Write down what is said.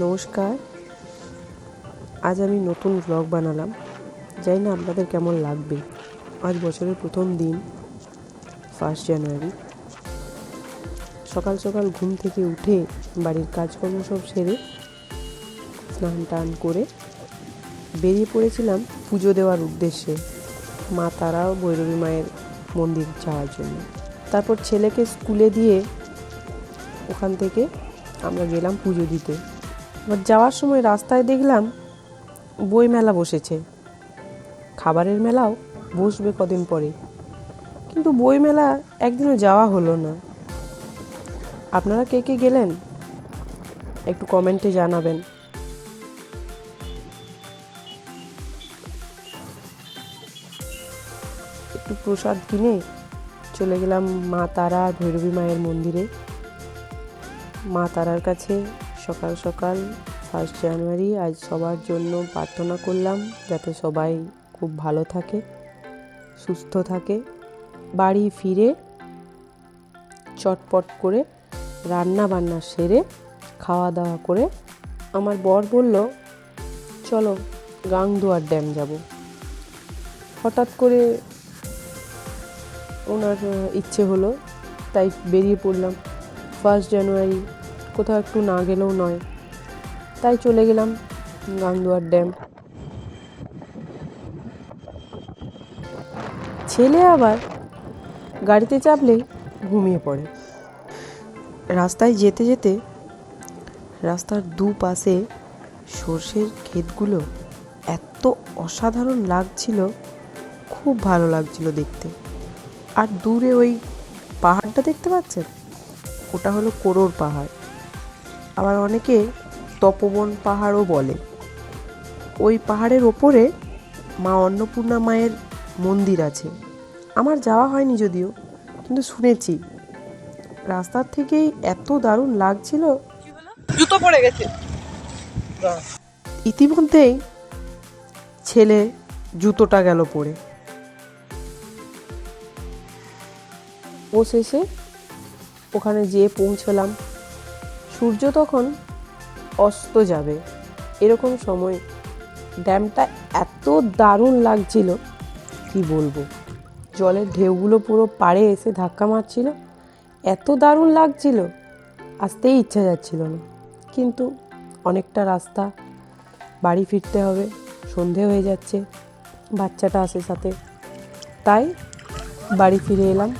নমস্কার। আজ আমি নতুন ব্লগ বানালাম, জানি না আপনাদের কেমন লাগবে। আজ বছরের প্রথম দিন, 1 জানুয়ারি। সকাল সকাল ঘুম থেকে উঠে বাড়ির কাজকর্ম সব সেরে স্নান টান করে বেরিয়ে পড়েছিলাম পুজো দেওয়ার উদ্দেশ্যে, মা তারা ও ভৈরবী মায়ের মন্দির যাওয়ার জন্য। তারপর ছেলেকে স্কুলে দিয়ে ওখান থেকে আমরা গেলাম পুজো দিতে। এবার যাওয়ার সময় রাস্তায় দেখলাম বই মেলা বসেছে, খাবারের মেলাও বসবে কদিন পরে, কিন্তু বই মেলা একদিনও যাওয়া হলো না। আপনারা কে কে গেলেন একটু কমেন্টে জানাবেন। একটু প্রসাদ কিনে চলে গেলাম মা তারা আর ভৈরবী মায়ের মন্দিরে। মা তারার কাছে সকাল সকাল 1 জানুয়ারি আজ সবার জন্য প্রার্থনা করলাম, যাতে সবাই খুব ভালো থাকে, সুস্থ থাকে। বাড়ি ফিরে চটপট করে রান্না বান্না সেরে খাওয়া দাওয়া করে আমার বর বলল, চলো গাংদুয়ার ড্যাম যাব। হঠাৎ করে ওনার ইচ্ছে হলো, তাই বেরিয়ে পড়লাম। 1 জানুয়ারি কোথাও একটু না গেলেও নয়, তাই চলে গেলাম গাংদুয়ার ড্যাম। ছেলে আবার গাড়িতে চাপলেই ঘুমিয়ে পড়ে। রাস্তায় যেতে যেতে রাস্তার দুপাশে সর্ষের ক্ষেতগুলো এত অসাধারণ লাগছিল, খুব ভালো লাগছিল দেখতে। আর দূরে ওই পাহাড়টা দেখতে পাচ্ছেন, ওটা হলো কোরর পাহাড়, আবার অনেকে তপোবন পাহাড়ও বলে। ওই পাহাড়ের ওপরে মা অন্নপূর্ণা মায়ের মন্দির আছে। আমার যাওয়া হয়নি যদিও, কিন্তু শুনেছি। রাস্তার থেকেই এত দারুণ লাগছিল, জুতো পড়ে গেছে। ইতিমধ্যেই ছেলে জুতোটা গেল পড়ে। ও শেষে ওখানে যেয়ে পৌঁছলাম। সূর্য তখন অস্ত যাবে এরকম সময়। ড্যামটা এত দারুণ লাগছিল, কি বলবো। জলের ঢেউগুলো পুরো পাড়ে এসে ধাক্কা মারছিল, এত দারুণ লাগছিল, আসতেই ইচ্ছা যাচ্ছিল না। কিন্তু অনেকটা রাস্তা, বাড়ি ফিরতে হবে, সন্ধে হয়ে যাচ্ছে, বাচ্চাটা আসে সাথে, তাই বাড়ি ফিরে এলাম।